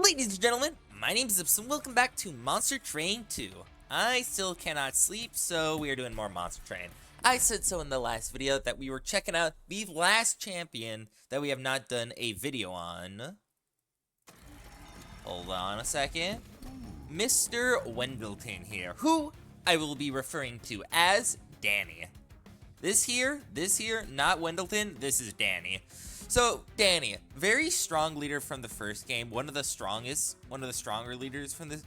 Ladies and gentlemen, my name is Ipsum. Welcome back to Monster Train 2. I still cannot sleep, so we are doing more Monster Train. I said so in the last video that we were checking out the last champion that we have not done a video on. Hold on a second. Mr. Wendleton here, who I will be referring to as Danny. This here, not Wendleton, this is Danny. So, Danny, very strong leader from the first game, one of the stronger leaders from the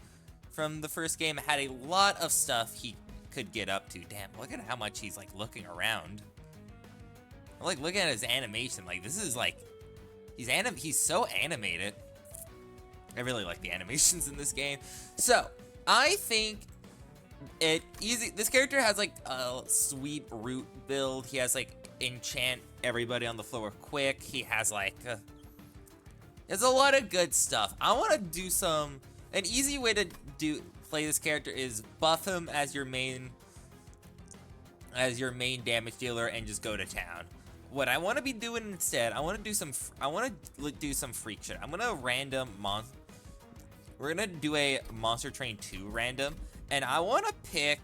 first game, had a lot of stuff he could get up to. Damn, look at how much he's, like, looking around. I'm, like, looking at his animation, like, this is, like, he's so animated. I really like the animations in this game. So, I think this character has, like, a sweet root build. He has, like, enchant everybody on the floor quick. He has, like, there's a lot of good stuff. I want to do an easy way to play this character is buff him as your main damage dealer and just go to town. What I want to be doing instead, I want to do some freak shit. We're gonna do a Monster Train 2 random, and I want to pick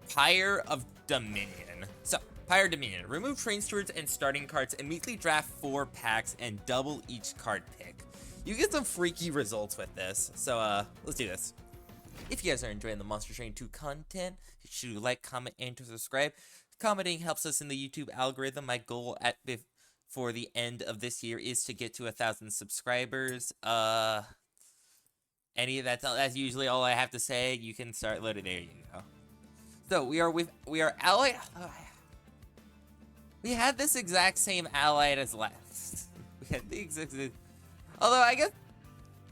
Pyre of Dominion. So, Pyre Dominion. Remove train stewards and starting cards, immediately draft 4 packs, and double each card pick. You get some freaky results with this, so let's do this. If you guys are enjoying the Monster Train 2 content, make sure you like, comment, and to subscribe. Commenting helps us in the YouTube algorithm. My goal for the end of this year is to get to 1,000 subscribers. That's usually all I have to say. You can start loading. There you go. So we are allied. We had this exact same allied as last. We had the exact. Although I guess,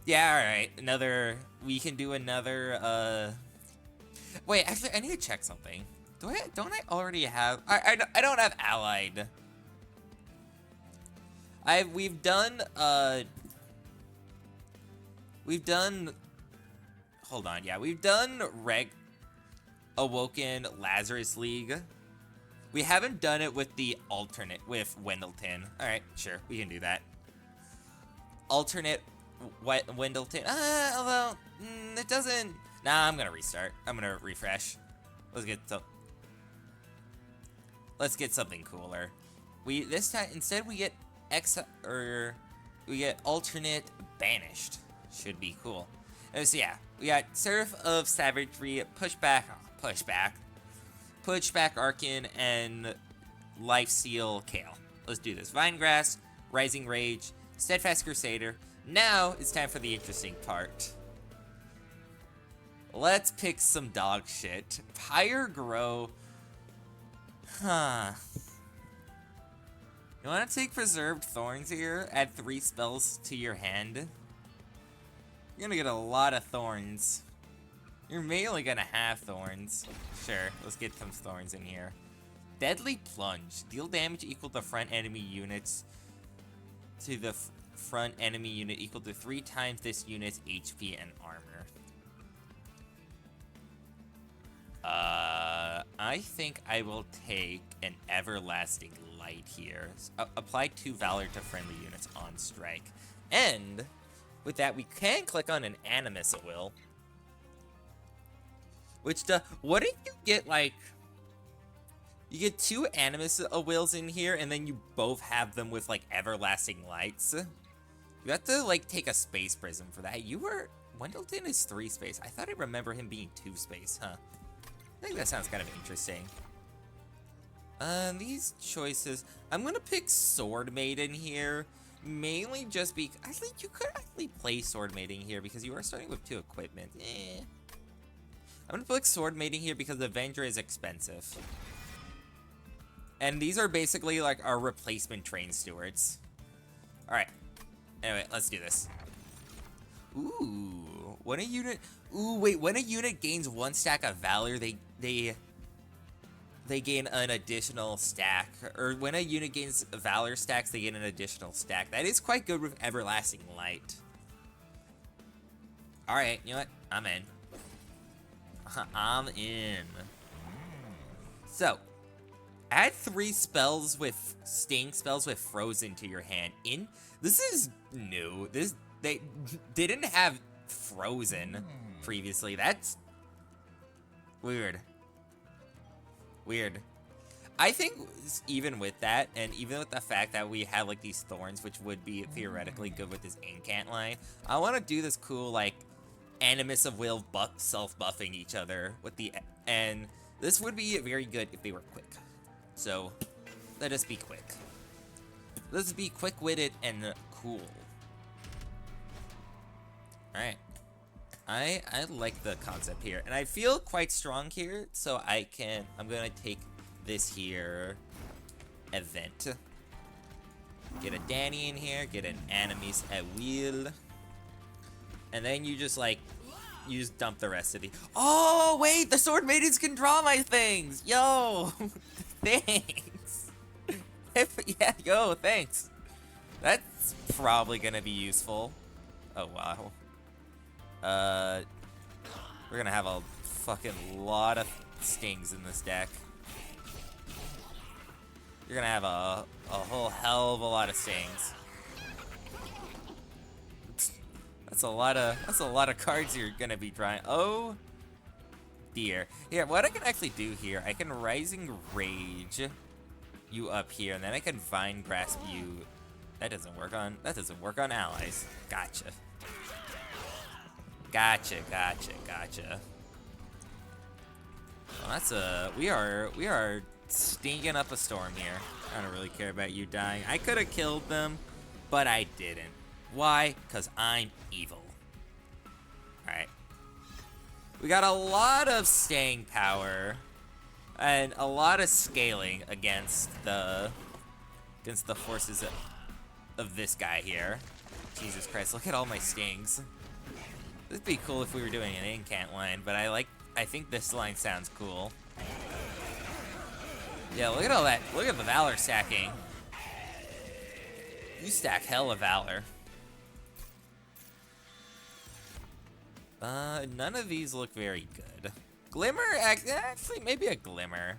yeah, all right. We can do another. Wait, actually, I need to check something. Don't I already have? I don't have allied. We've done. Hold on, yeah, we've done Awoken Lazarus League. We haven't done it with the alternate, with Wendleton. Alright, sure, we can do that. Alternate Wendleton. Although, it doesn't. Nah, I'm gonna restart. I'm gonna refresh. Let's get something cooler. This time, instead we get we get alternate banished. Should be cool. So yeah, we got Seraph of Savagery, Pushback Arcan, and Lifesteal Kale. Let's do this. Vinegrass, Rising Rage, Steadfast Crusader. Now it's time for the interesting part. Let's pick some dog shit. Pyre Grow. Huh. You want to take Preserved Thorns here? Add 3 spells to your hand. You're gonna get a lot of thorns. You're mainly gonna have thorns. Sure, let's get some thorns in here. Deadly Plunge. Deal damage equal to front enemy units to the front enemy unit equal to 3 times this unit's HP and armor. I think I will take an Everlasting Light here. Apply 2 Valor to friendly units on strike. And with that, we can click on an Animus at will. What if you get, like, you get 2 Animus wills in here, and then you both have them with, like, Everlasting Lights? You have to, like, take a Space Prism for that. Wendleton is 3 space. I thought I remember him being 2 space, huh? I think that sounds kind of interesting. These choices, I'm gonna pick Sword Maiden here. Mainly just because I think you could actually play Sword Maiden here because you are starting with 2 equipment. I'm gonna pick Sword Maiden here because Avenger is expensive. And these are basically like our replacement train stewards. Alright. Anyway, let's do this. Ooh. When a unit gains 1 stack of Valor, they gain an additional stack. Or when a unit gains Valor stacks, they gain an additional stack. That is quite good with Everlasting Light. Alright, you know what? I'm in. I'm in. So, add 3 spells with Sting spells with Frozen to your hand. This is new. They didn't have frozen previously. That's weird. Weird. I think even with that, and even with the fact that we have like these thorns, which would be theoretically good with this incant line, I want to do this cool like Animus of Will self-buffing each other with the, and this would be very good if they were quick. So let us be quick. Let's be quick-witted and cool. All right. I like the concept here, and I feel quite strong here, so I'm gonna take this here event. Get a Danny in here, get an Animus at will, and then you just like, you just dump the rest of the. Oh wait, the sword maidens can draw my things. Yo, thanks. Yeah, yo, thanks. That's probably gonna be useful. Oh wow. We're gonna have a fucking lot of stings in this deck. You're gonna have a whole hell of a lot of stings. That's a lot of cards you're gonna be drawing. Oh dear. Here, what I can actually do here, I can Rising Rage you up here, and then I can Vine Grasp you. That doesn't work on allies. Gotcha. Gotcha. Well, that's we are stinking up a storm here. I don't really care about you dying. I could have killed them, but I didn't. Why? Because I'm evil. Alright. We got a lot of staying power and a lot of scaling against the forces of this guy here. Jesus Christ, look at all my stings. It'd be cool if we were doing an incant line, but I think this line sounds cool. Yeah, look at all that. Look at the Valor stacking. You stack hella Valor. None of these look very good. Glimmer? Actually, maybe a Glimmer.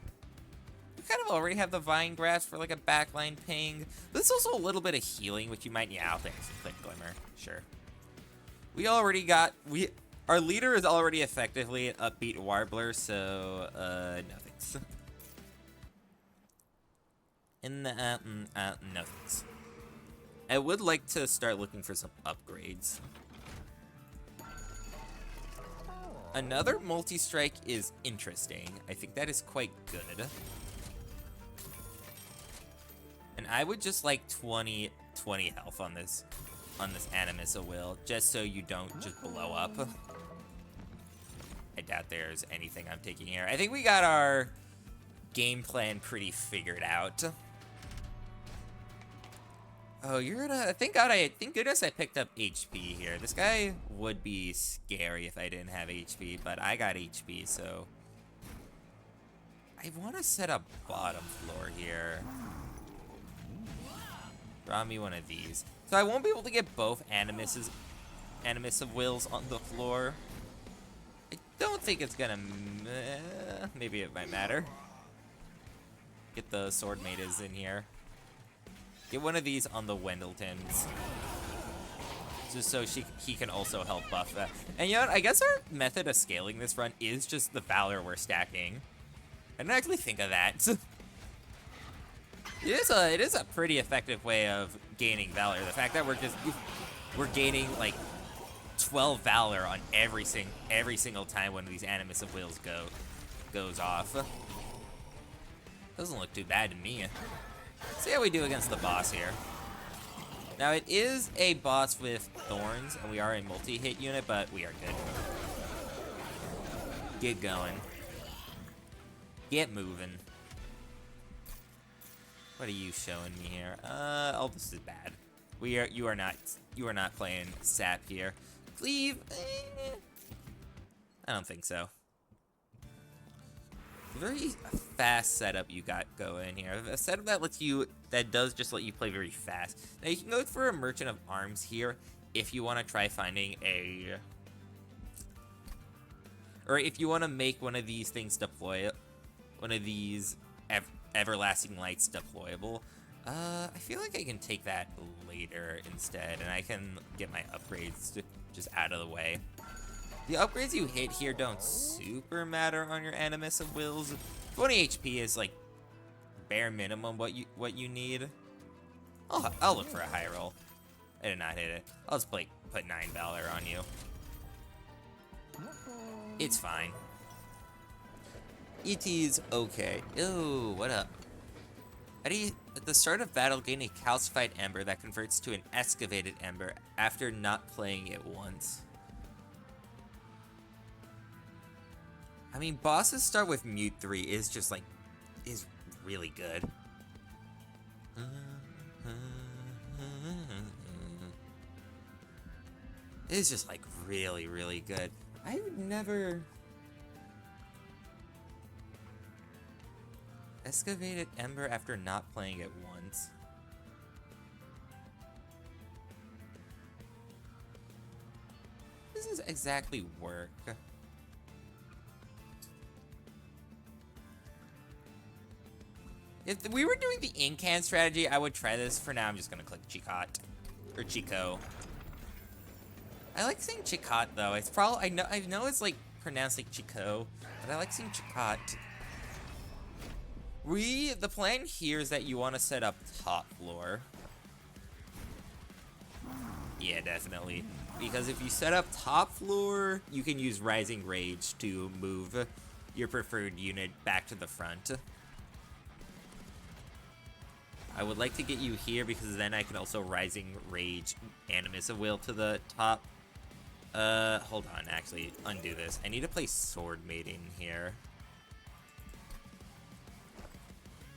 We kind of already have the Vine Grasp for like a backline ping. But there's also a little bit of healing, which you might, yeah, I'll take Glimmer. Sure. We already got, our leader is already effectively an upbeat Warbler, so, no thanks. No thanks. I would like to start looking for some upgrades. Another multi-strike is interesting. I think that is quite good. And I would just like 20 health on this Animus of Will, just so you don't just blow up. I doubt there's anything I'm taking here. I think we got our game plan pretty figured out. Oh, you're gonna, thank goodness I picked up HP here. This guy would be scary if I didn't have HP, but I got HP, so I want to set a bottom floor here. Draw me one of these. So I won't be able to get both Animus of Wills on the floor. I don't think it's gonna, maybe it might matter. Get the Sword Maidens in here. Get one of these on the Wendletons. Just so he can also help buff that. And you know what, I guess our method of scaling this run is just the Valor we're stacking. I didn't actually think of that. It is a pretty effective way of gaining Valor. The fact that we're gaining like 12 Valor on every single time one of these Animus of Wills goes off. Doesn't look too bad to me. See how we do against the boss here. Now it is a boss with thorns, and we are a multi-hit unit, but we are good. Get going. Get moving. What are you showing me here? Oh, this is bad. You are not playing sap here. Cleave? I don't think so. Very fast setup you got going here. A setup that does just let you play very fast. Now you can go for a Merchant of Arms here if you want to try finding or if you want to make one of these things deploy, one of these Everlasting Lights deployable. I feel like I can take that later instead, and I can get my upgrades just out of the way. The upgrades you hit here don't super matter on your Animus of Wills. 20 HP is like bare minimum what you need. I'll look for a high roll. I did not hit it. I'll just put 9 Valor on you. It's fine. ET's okay. Ooh, what up? How do you, at the start of battle, gain a calcified ember that converts to an excavated ember after not playing it once? I mean, bosses start with Mute 3 is just like, is really good. It's just like really, really good. I've never... Excavated Ember after not playing it once. This does exactly work. If we were doing the Incan strategy, I would try this. For now, I'm just gonna click Chicot. Or Chico. I like saying Chicot though. It's probably I know it's like pronounced like Chico, but I like saying Chicot. The plan here is that you want to set up top floor. Yeah, definitely. Because if you set up top floor, you can use Rising Rage to move your preferred unit back to the front. I would like to get you here because then I can also Rising Rage Animus of Will to the top. Hold on, actually, undo this. I need to play Sword Maiden here.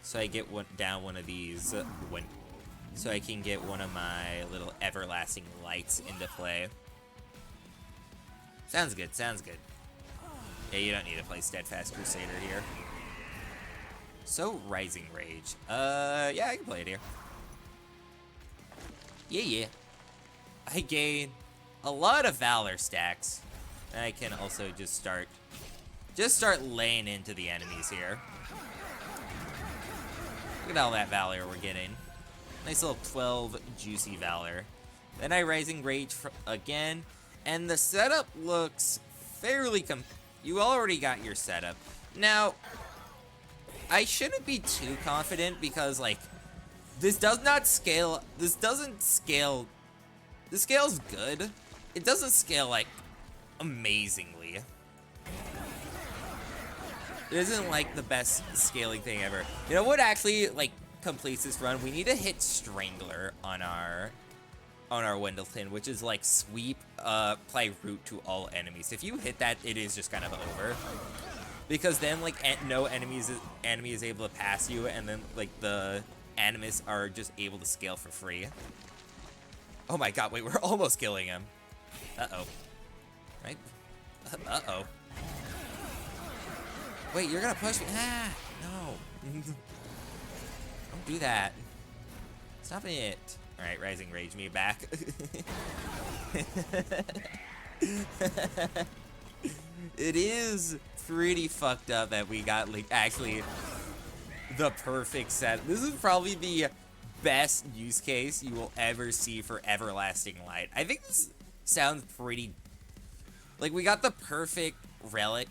So I get down one of these, so I can get one of my little Everlasting Lights into play. Sounds good, sounds good. Yeah, you don't need to play Steadfast Crusader here. So, Rising Rage. Yeah, I can play it here. Yeah. I gain a lot of Valor stacks. And I can also just start laying into the enemies here. Look at all that Valor we're getting. Nice little 12 juicy Valor. Then I Rising Rage again. And the setup looks fairly you already got your setup. Now, I shouldn't be too confident because, like, this does not scale. This doesn't scale. The scale's good. It doesn't scale, like, amazingly. It isn't, like, the best scaling thing ever. You know what actually, like, completes this run? We need to hit Strangler on our Wendleton, which is, like, sweep, apply root to all enemies. If you hit that, it is just kind of over. Because then, like, no enemy is able to pass you, and then, like, the Animus are just able to scale for free. Oh my god, wait, we're almost killing him. Uh-oh. Right? Uh-oh. Wait, you're gonna push me? Ah, no. Don't do that. Stop it. Alright, Rising Rage me back. It is pretty fucked up that we got, like, actually the perfect set. This is probably the best use case you will ever see for Everlasting Light. I think this sounds pretty... Like, we got the perfect relic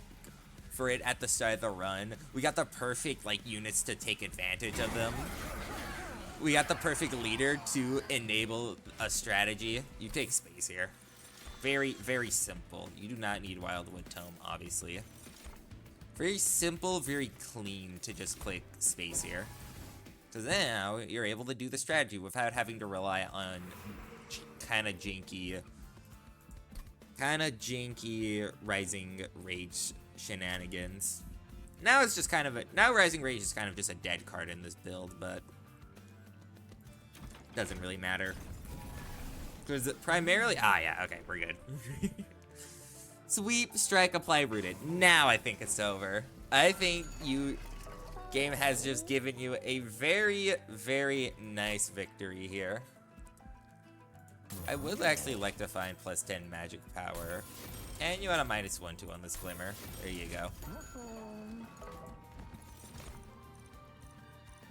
for it at the start of the run. We got the perfect, like, units to take advantage of them. We got the perfect leader to enable a strategy. You take space here. Very, very simple. You do not need Wildwood Tome, obviously. Very simple, very clean to just click space here. Because now you're able to do the strategy without having to rely on kind of janky Rising Rage shenanigans. Now it's just kind of now Rising Rage is kind of just a dead card in this build, but doesn't really matter. Because primarily, yeah, okay, we're good. Sweep, strike, apply, rooted. Now I think it's over. I think game has just given you a very, very nice victory here. I would actually like to find +10 magic power. And you had a -1/2 on this Glimmer. There you go.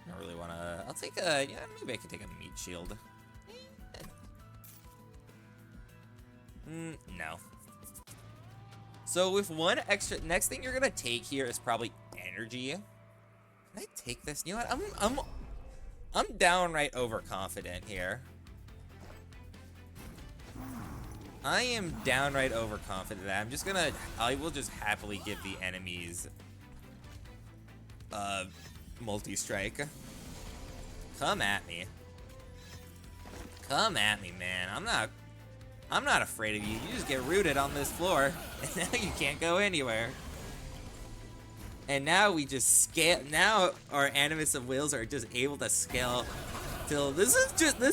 I don't really want to... I'll take a... Yeah, maybe I can take a meat shield. No. So with one extra... Next thing you're going to take here is probably energy. Can I take this? You know what? I'm downright overconfident here. I am downright overconfident. I'm just gonna... I will just happily give the enemies... multi-strike. Come at me. Come at me, man. I'm not afraid of you. You just get rooted on this floor, and now you can't go anywhere. And now we just scale. Now our Animus of Wills are just able to scale. Till this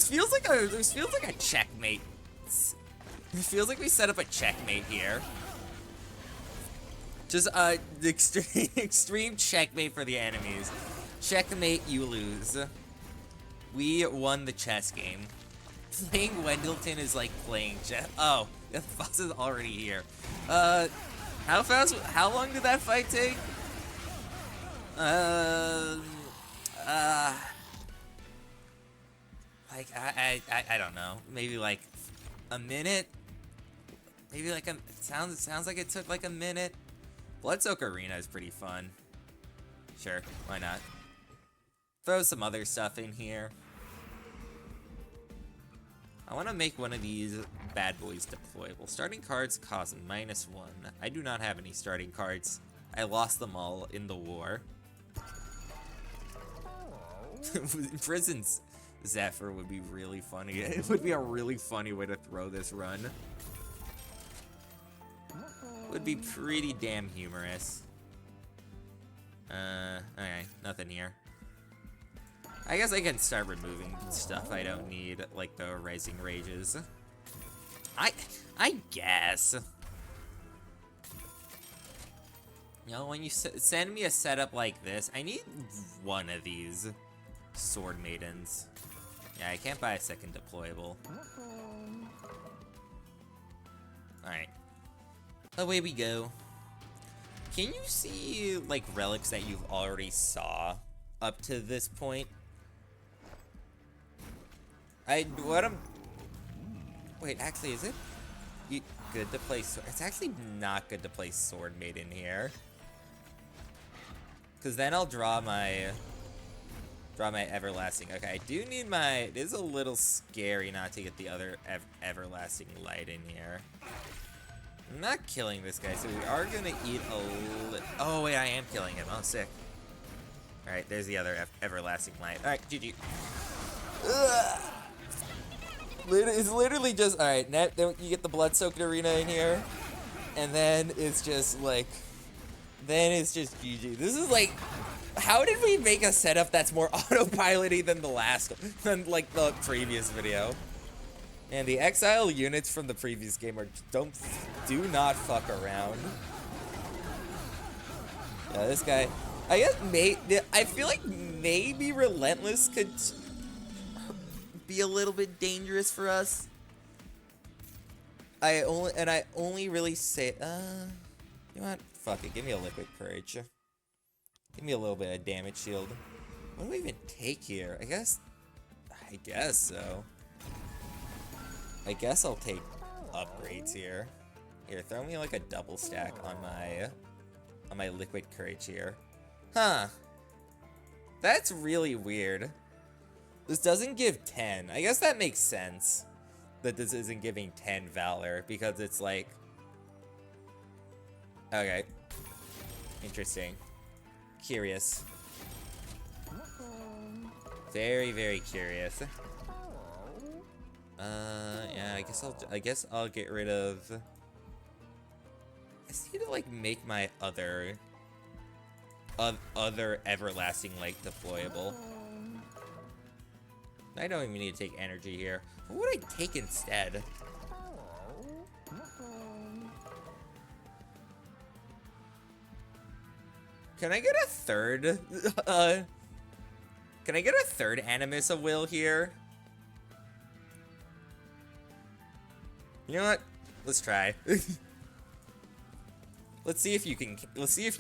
feels like a checkmate. It feels like we set up a checkmate here. Just the extreme checkmate for the enemies. Checkmate, you lose. We won the chess game. Playing Wendelton is like playing chess. Oh, the boss is already here. How long did that fight take? Like, I don't know. Maybe like a minute? Maybe like it sounds like it took like a minute. Bloodsoak Arena is pretty fun. Sure, why not? Throw some other stuff in here. I want to make one of these bad boys deployable. Starting cards cost -1. I do not have any starting cards. I lost them all in the war. Prison's Zephyr would be really funny. It would be a really funny way to throw this run. Would be pretty damn humorous. Okay, nothing here. I guess I can start removing stuff I don't need, like the Rising Rages. I guess. You know, when you send me a setup like this, I need one of these Sword Maidens. Yeah, I can't buy a second deployable. Alright. Away we go. Can you see, like, relics that you've already saw up to this point? Wait, actually, is it good to play sword? It's actually not good to play Sword Maiden here. Because then I'll draw my Everlasting. Okay, I do need my... It is a little scary not to get the other Everlasting Light in here. I'm not killing this guy, so we are gonna eat a little... Oh, wait, I am killing him. Oh, sick. Alright, there's the other Everlasting Light. Alright, GG. Ugh. It's literally just... Alright, then you get the Blood-Soaked Arena in here. And then it's just, like... Then it's just GG. This is, like... How did we make a setup that's more autopilot-y than than, like, the previous video? And the exile units from the previous game are do not fuck around. Yeah, this guy, I guess I feel like maybe Relentless could be a little bit dangerous for us. I only really say, you know what? Fuck it, give me a Liquid Courage. Give me a little bit of damage shield. What do we even take here? I guess so. I guess I'll take upgrades here. Here, throw me like a double stack on my Liquid Courage here. Huh. That's really weird. This doesn't give 10. I guess that makes sense that this isn't giving 10 Valor because it's like... Okay. Interesting. Curious. Very, very curious. Yeah, I guess I'll get rid of... I just need to, like, make my other Everlasting Light deployable. I don't even need to take energy here. What would I take instead? Can I get a third? Can I get a third Animus of Will here? You know what? Let's try. Let's see if you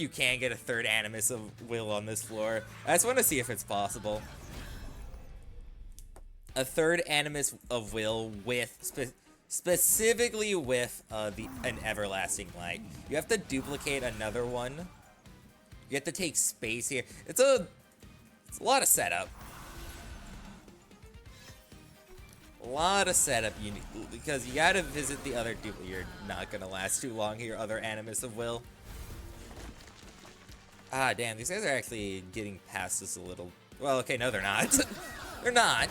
can get a third Animus of Will on this floor. I just want to see if it's possible. A third Animus of Will with specifically with an Everlasting Light. You have to duplicate another one. You have to take space here. It's a lot of setup. A lot of setup because you gotta visit the other duplicate. You're not gonna last too long here, other Animus of Will. Ah, damn, these guys are actually getting past us a little. Well, okay, no, they're not. They're not.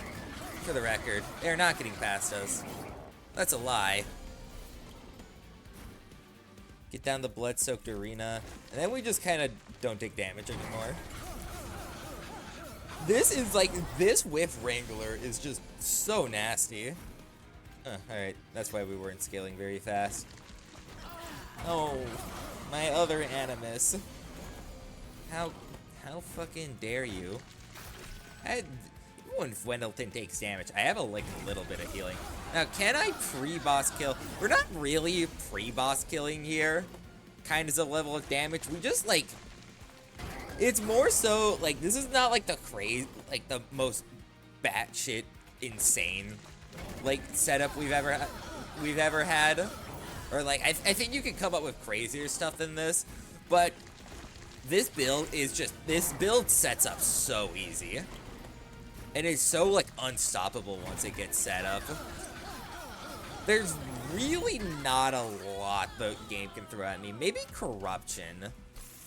For the record, they're not getting past us. That's a lie. Get down the blood-soaked arena, and then we just kind of don't take damage anymore. This is like, this Whiff Wrangler is just so nasty. Alright, that's why we weren't scaling very fast. Oh, my other Animus. How fucking dare you? When Wendleton takes damage, I have a little bit of healing. Now, can I pre-boss kill? We're not really pre-boss killing here. Kind of a level of damage. We just like, it's more so like this is not like the most batshit insane like setup we've ever had, or like I think you could come up with crazier stuff than this, but this build sets up so easy. And it's so, like, unstoppable once it gets set up. There's really not a lot the game can throw at me. Maybe Corruption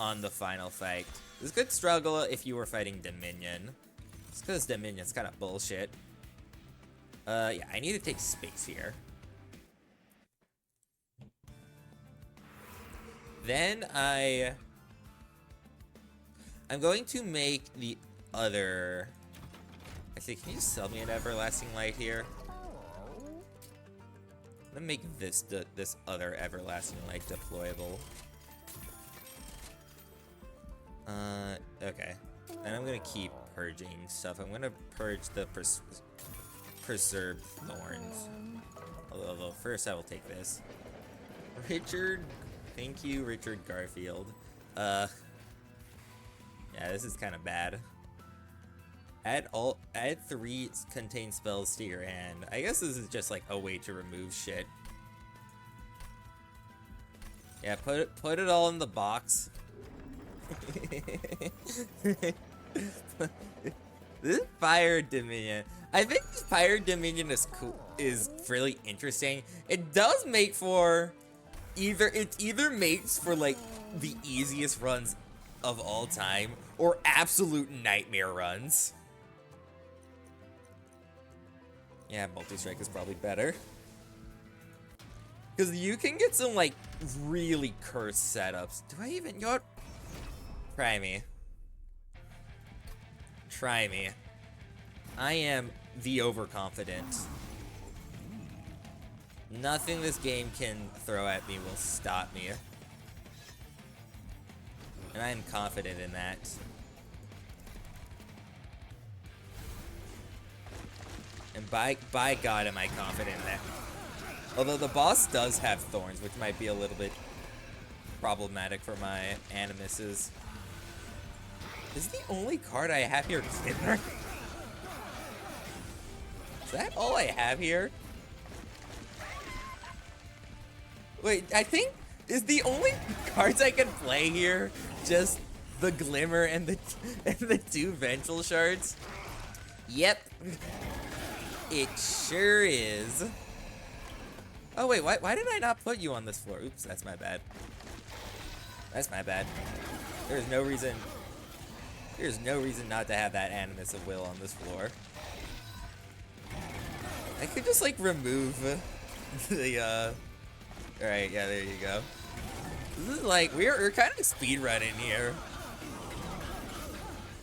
on the final fight. This could struggle if you were fighting Dominion. It's because Dominion's kind of bullshit. Yeah, I need to take space here. Then I'm going to make the other... Actually, can you sell me an Everlasting Light here? I'm gonna make this other Everlasting Light deployable. Okay. And I'm gonna keep purging stuff. I'm gonna purge the Preserved Thorns. Although first I will take this. Richard, thank you, Richard Garfield. Yeah, this is kind of bad. Add 3 contained spells to your hand. I guess this is just like a way to remove shit. Yeah, put it all in the box. This Fire Dominion. I think this Fire Dominion is really interesting. It does make for either makes for like the easiest runs of all time or absolute nightmare runs. Yeah, multi-strike is probably better. Because you can get some, like, really cursed setups. Do I even... You know what? Try me. Try me. I am the overconfident. Nothing this game can throw at me will stop me. And I am confident in that. And by God am I confident in that. Although the boss does have thorns, which might be a little bit problematic for my Animuses. Is the only card I have here Glimmer? Is that all I have here? Wait, I think is the only cards I can play here just the Glimmer and the 2 Vengeful Shards? Yep. It sure is. Oh wait, why did I not put you on this floor? Oops, that's my bad. That's my bad. There's no reason not to have that Animus of Will on this floor. I could just like remove the Alright, yeah, there you go. This is like we're kind of speedrunning here.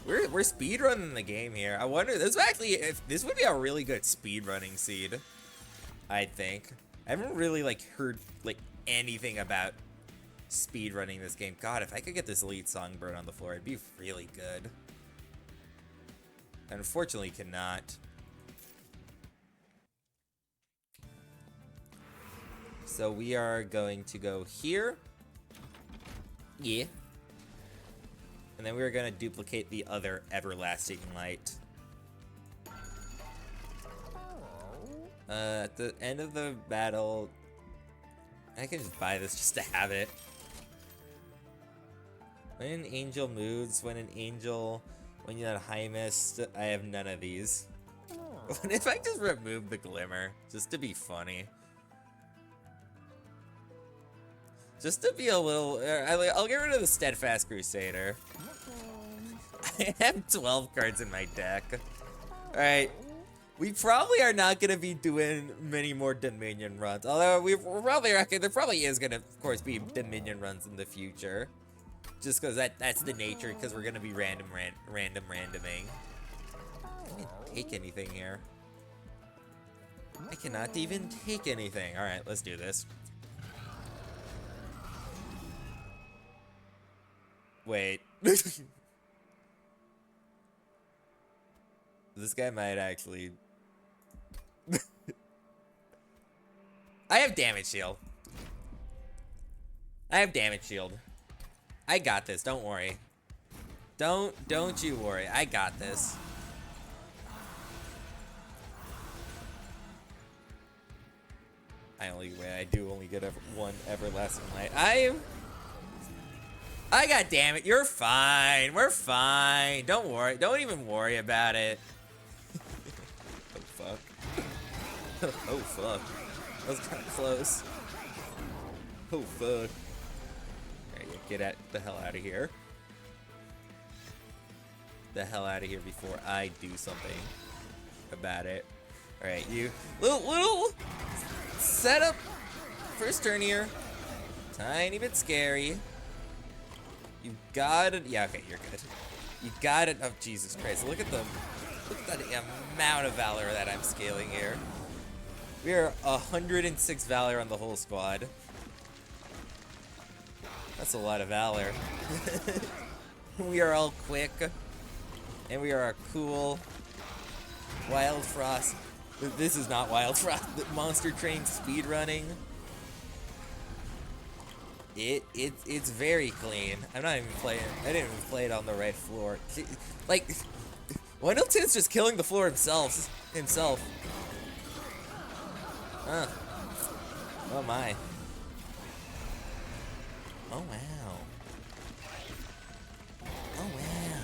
We're speedrunning the game here. I wonder, if this would be a really good speedrunning seed, I think. I haven't really like heard like anything about speedrunning this game. God, if I could get this lead Songbird on the floor, it'd be really good. Unfortunately, cannot. So we are going to go here. Yeah. And then we're gonna duplicate the other everlasting light. At the end of the battle, I can just buy this just to have it. When an angel moves, when you have high mist, I have none of these. What if I just remove the glimmer, just to be funny? Just to be a little, I'll get rid of the Steadfast Crusader. I have 12 cards in my deck. Alright, we probably are not going to be doing many more Dominion runs. Although we're probably, there probably is going to, of course, be Dominion runs in the future. Just because that's the nature, because we're going to be randoming. I can't take anything here. I cannot even take anything. Alright, let's do this. Wait. This guy might actually... I have damage shield. I got this, don't worry. Don't you worry, I got this. I do only get one everlasting light. I got damn it, you're fine. We're fine. Don't worry. Don't even worry about it. Oh fuck. Oh fuck. That was kind of close. Oh fuck. Alright, get the hell out of here. The hell out of here before I do something about it. Alright, you little setup. First turn here. Tiny bit scary. You got it. Yeah, okay, you're good. You got it. Oh, Jesus Christ. Look at the amount of valor that I'm scaling here. We are 106 valor on the whole squad. That's a lot of valor. We are all quick. And we are cool. Wild Frost. This is not Wild Frost. Monster Train speedrunning. It's very clean. I'm not even playing. I didn't even play it on the right floor. Like, Wendleton's just killing the floor himself. Huh. Oh my. Oh wow. Oh wow.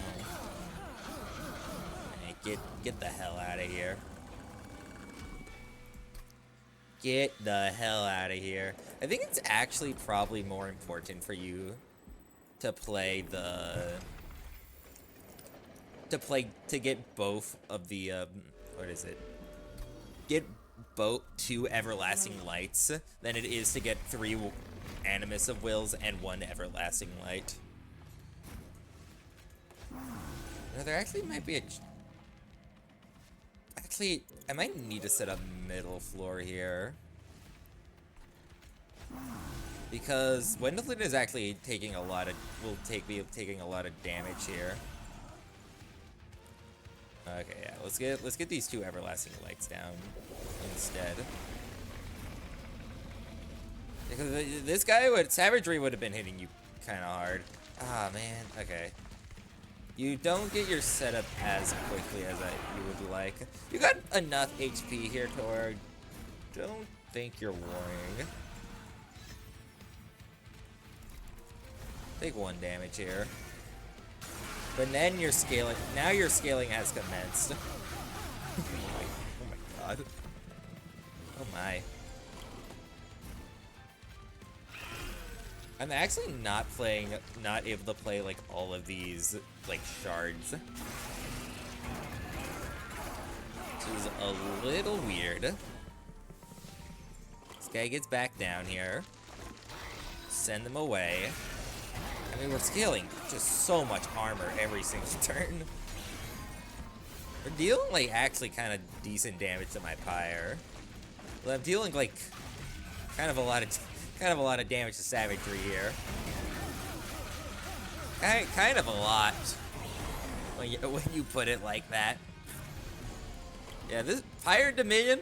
Hey, get the hell out of here. Get the hell out of here. I think it's actually probably more important for you to play to get both of the what is it? Get both 2 everlasting lights than it is to get 3 Animus of Wills and 1 everlasting light. No, there actually might be a... Actually, I might need to set up middle floor here. Because Wendleton is actually taking a lot of... be taking a lot of damage here. Okay, yeah, let's get these 2 everlasting lights down instead. Because this guy savagery would have been hitting you kind of hard. Ah, man. Okay. You don't get your setup as quickly as you would like. You got enough HP here to where I don't think you're worrying. Take 1 damage here. But then you're scaling. Now your scaling has commenced. Oh my god. Oh my. I'm actually not able to play like all of these like shards. Which is a little weird. This guy gets back down here. Send them away. I mean, we're scaling just so much armor every single turn. We're dealing like actually kind of decent damage to my pyre. Well, I'm dealing like kind of a lot of damage to savagery here. Kind of a lot when you put it like that. Yeah, this Pyre Dominion,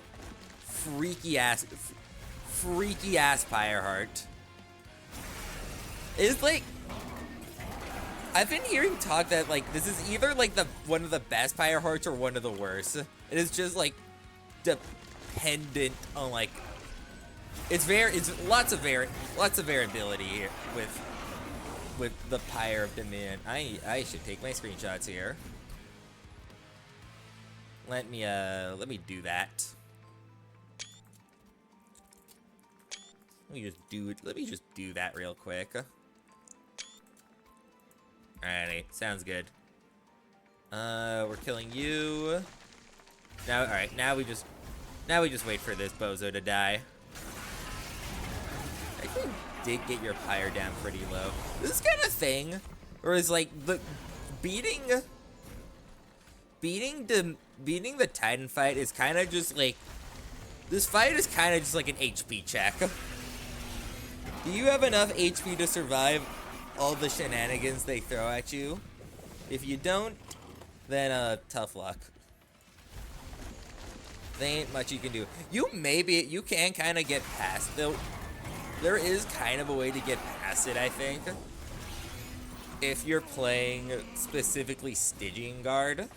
freaky ass Pyre Heart. It's like, I've been hearing talk that like this is either like one of the best Pyre Hearts or one of the worst. It is just like dependent on like it's lots of variability here with the Pyre of Dominion. I should take my screenshots here. Let me do that. Let me just do that real quick. Alrighty, sounds good. We're killing you. Now, alright, now we just wait for this bozo to die. I think did get your Pyre down pretty low. This is kind of thing, or is like beating the Titan fight is kind of just like this fight is kind of just like an HP check. Do you have enough HP to survive all the shenanigans they throw at you? If you don't, then tough luck. There ain't much you can do. You can kind of get past though. There is kind of a way to get past it, I think. If you're playing specifically Stygian Guard.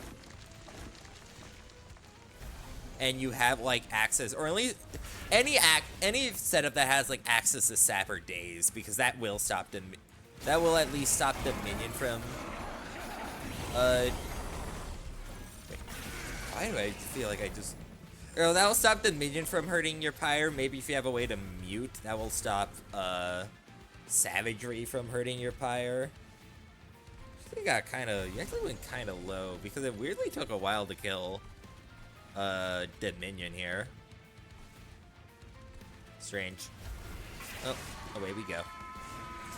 And you have like access, or at least any setup that has like access to Sapper Daze, because that will stop them. That will at least stop the minion from. Wait, why do I feel like I just? Oh, that will stop the minion from hurting your Pyre. Maybe if you have a way to mute, that will stop Savagery from hurting your Pyre. You actually went kind of low because it weirdly took a while to kill Dominion here. Strange. Oh, away we go.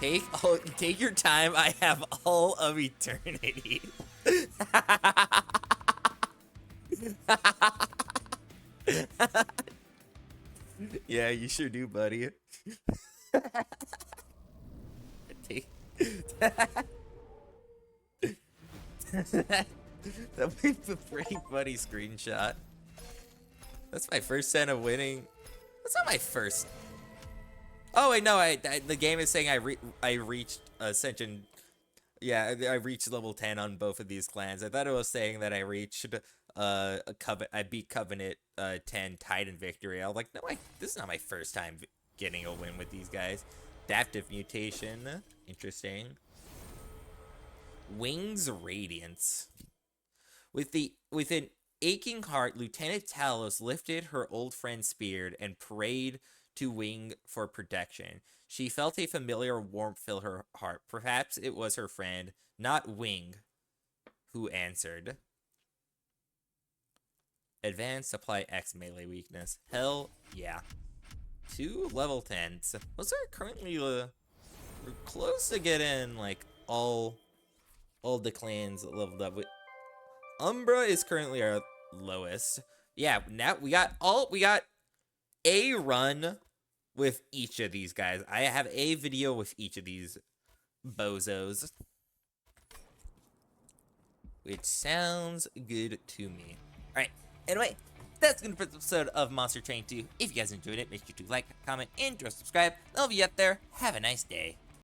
Take your time. I have all of eternity. Yeah, you sure do, buddy. That was a pretty funny screenshot. That's my first cent of winning. That's not my first. Oh wait, no. The game is saying I reached Ascension. Yeah, I reached level 10 on both of these clans. I thought it was saying that I reached I beat Covenant 10 Titan victory. I was like, no, this is not my first time getting a win with these guys. Adaptive mutation, interesting. Wings Radiance. With an aching heart, Lieutenant Talos lifted her old friend Speared and prayed to Wing for protection. She felt a familiar warmth fill her heart. Perhaps it was her friend, not Wing, who answered. Advanced apply X melee weakness. Hell yeah. 2 level 10s. Those are currently we're close to getting like all the clans leveled up. Umbra is currently our lowest. Yeah, now we got a run with each of these guys. I have a video with each of these bozos, which sounds good to me. All right. Anyway, that's gonna be for this episode of Monster Train 2. If you guys enjoyed it, make sure to like, comment, and subscribe. I'll be up there. Have a nice day.